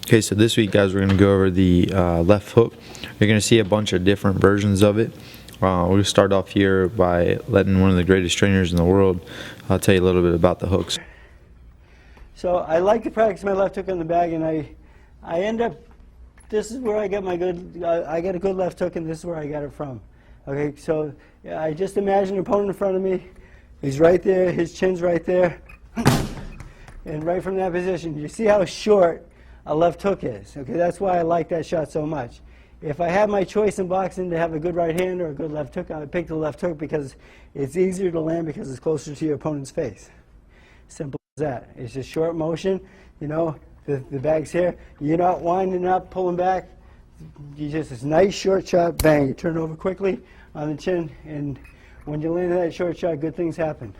Okay, so this week, guys, we're going to go over the left hook. You're going to see a bunch of different versions of it. We'll start off here by letting one of the greatest trainers in the world tell you a little bit about the hooks. So I like to practice my left hook on the bag, and I end up, this is where I get my good, I get a good left hook, and this is where I got it from. Okay, so I just imagine an opponent in front of me. He's right there, his chin's right there. And right from that position, you see how short a left hook is. Okay, that's why I like that shot so much. If I have my choice in boxing to have a good right hand or a good left hook, I would pick the left hook because it's easier to land because it's closer to your opponent's face. Simple as that. It's just short motion. You know, the bag's here. You're not winding up, pulling back. You just, this nice short shot, bang. You turn over quickly on the chin, and when you land that short shot, good things happen.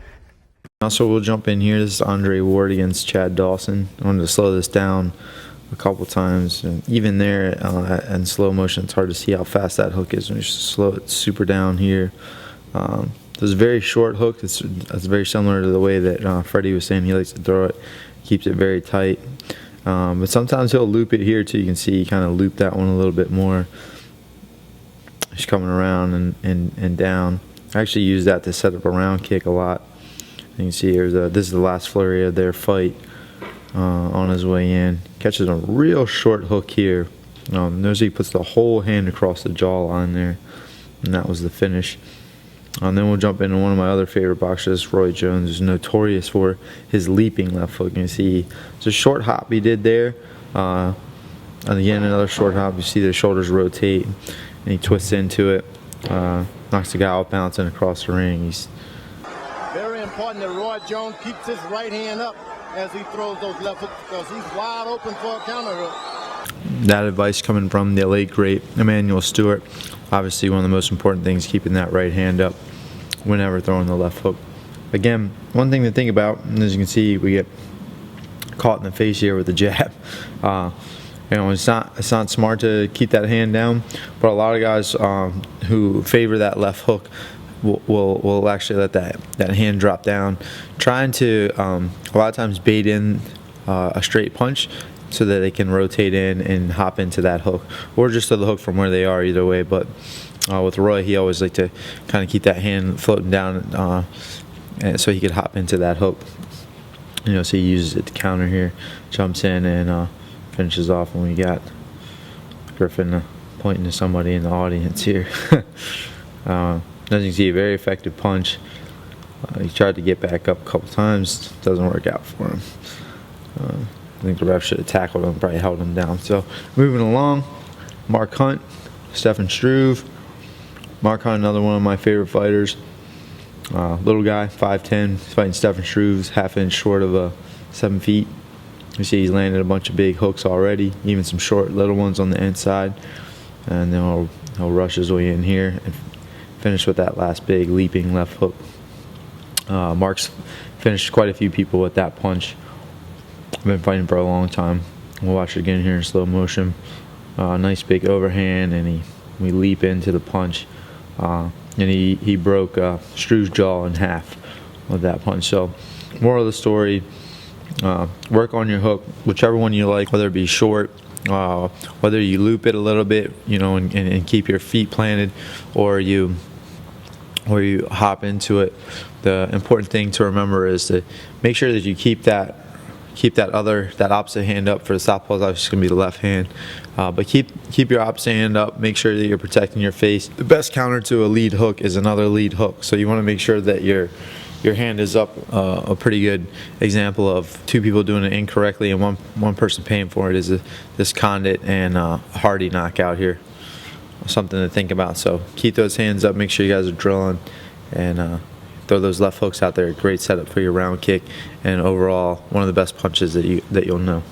Also, we'll jump in here. This is Andre Ward against Chad Dawson. I wanted to slow this down a couple times, and even there in slow motion, it's hard to see how fast that hook is when you slow it super down here. There's a very short hook. It's very similar to the way that Freddie was saying he likes to throw it. Keeps it very tight, but sometimes he'll loop it here too. You can see he kind of looped that one a little bit more. He's coming around and down. I actually use that to set up a round kick a lot. You can see here's this is the last flurry of their fight. On his way in, catches a real short hook here. Notice he puts the whole hand across the jawline there, and that was the finish. And then we'll jump into one of my other favorite boxers, Roy Jones, who's notorious for his leaping left hook. You can see it's a short hop he did there, and again another short hop. You see the shoulders rotate, and he twists into it, knocks the guy out bouncing across the ring. He's very important that Roy Jones keeps his right hand up as he throws those left hooks because he's wide open for a counter hook. That advice coming from the late great Emmanuel Stewart. Obviously one of the most important things, keeping that right hand up whenever throwing the left hook. Again, one thing to think about, and as you can see, we get caught in the face here with the jab. You know, it's not smart to keep that hand down, but a lot of guys who favor that left hook will actually let that hand drop down, trying to a lot of times bait in a straight punch so that they can rotate in and hop into that hook, or just throw the hook from where they are, either way. But with Roy, he always liked to kind of keep that hand floating down and so he could hop into that hook. You know, so he uses it to counter here, jumps in and finishes off. And we got Griffin pointing to somebody in the audience here. As you can see, a very effective punch. He tried to get back up a couple times. Doesn't work out for him. I think the ref should have tackled him, probably held him down. So moving along, Mark Hunt, Stefan Struve. Mark Hunt, another one of my favorite fighters. Little guy, 5'10". He's fighting Stefan Struve's half-inch short of 7 feet. You see he's landed a bunch of big hooks already, even some short little ones on the inside. And then he'll rush his way in here and finish with that last big leaping left hook. Mark's finished quite a few people with that punch. I've been fighting for a long time. We'll watch it again here in slow motion. Nice big overhand, and we leap into the punch. And he broke Struve's jaw in half with that punch. So, moral of the story, work on your hook, whichever one you like, whether it be short, whether you loop it a little bit, you know, and keep your feet planted, or you hop into it. The important thing to remember is to make sure that you keep that opposite hand up. For the southpaw, it's obviously going to be the left hand, but keep your opposite hand up. Make sure that you're protecting your face. The best counter to a lead hook is another lead hook, so you want to make sure that your hand is up. A pretty good example of two people doing it incorrectly and one person paying for it is this Condit and Hardy knockout here. Something to think about. So keep those hands up. Make sure you guys are drilling, and throw those left hooks out there. Great setup for your round kick, and overall one of the best punches that you'll know.